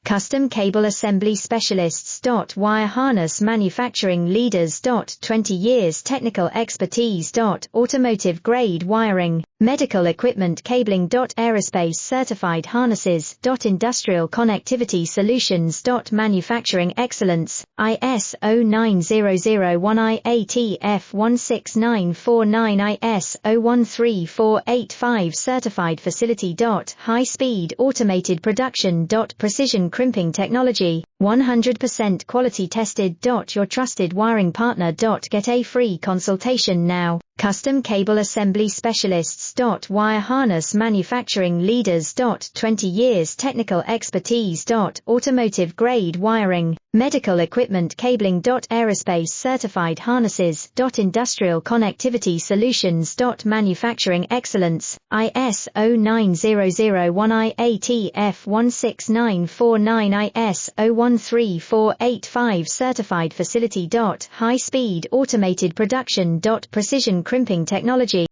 Custom Cable Assembly Specialists. Wire Harness Manufacturing Leaders. 20 years technical expertise. Automotive grade wiring, medical equipment cabling. Aerospace certified harnesses. Industrial connectivity solutions. Manufacturing excellence, ISO 9001 IATF 16949 ISO 13485 certified facility. High speed automated production. Precision crimping technology, 100% quality tested. Your trusted wiring partner. Get a free consultation now. Custom Cable Assembly Specialists. Wire Harness Manufacturing Leaders. 20 years technical expertise. Automotive grade wiring, medical equipment cabling. Aerospace certified harnesses. Industrial connectivity solutions. Manufacturing excellence, ISO 9001 IATF 16949 ISO 13485 certified facility. High speed automated production. Precision crimping technology.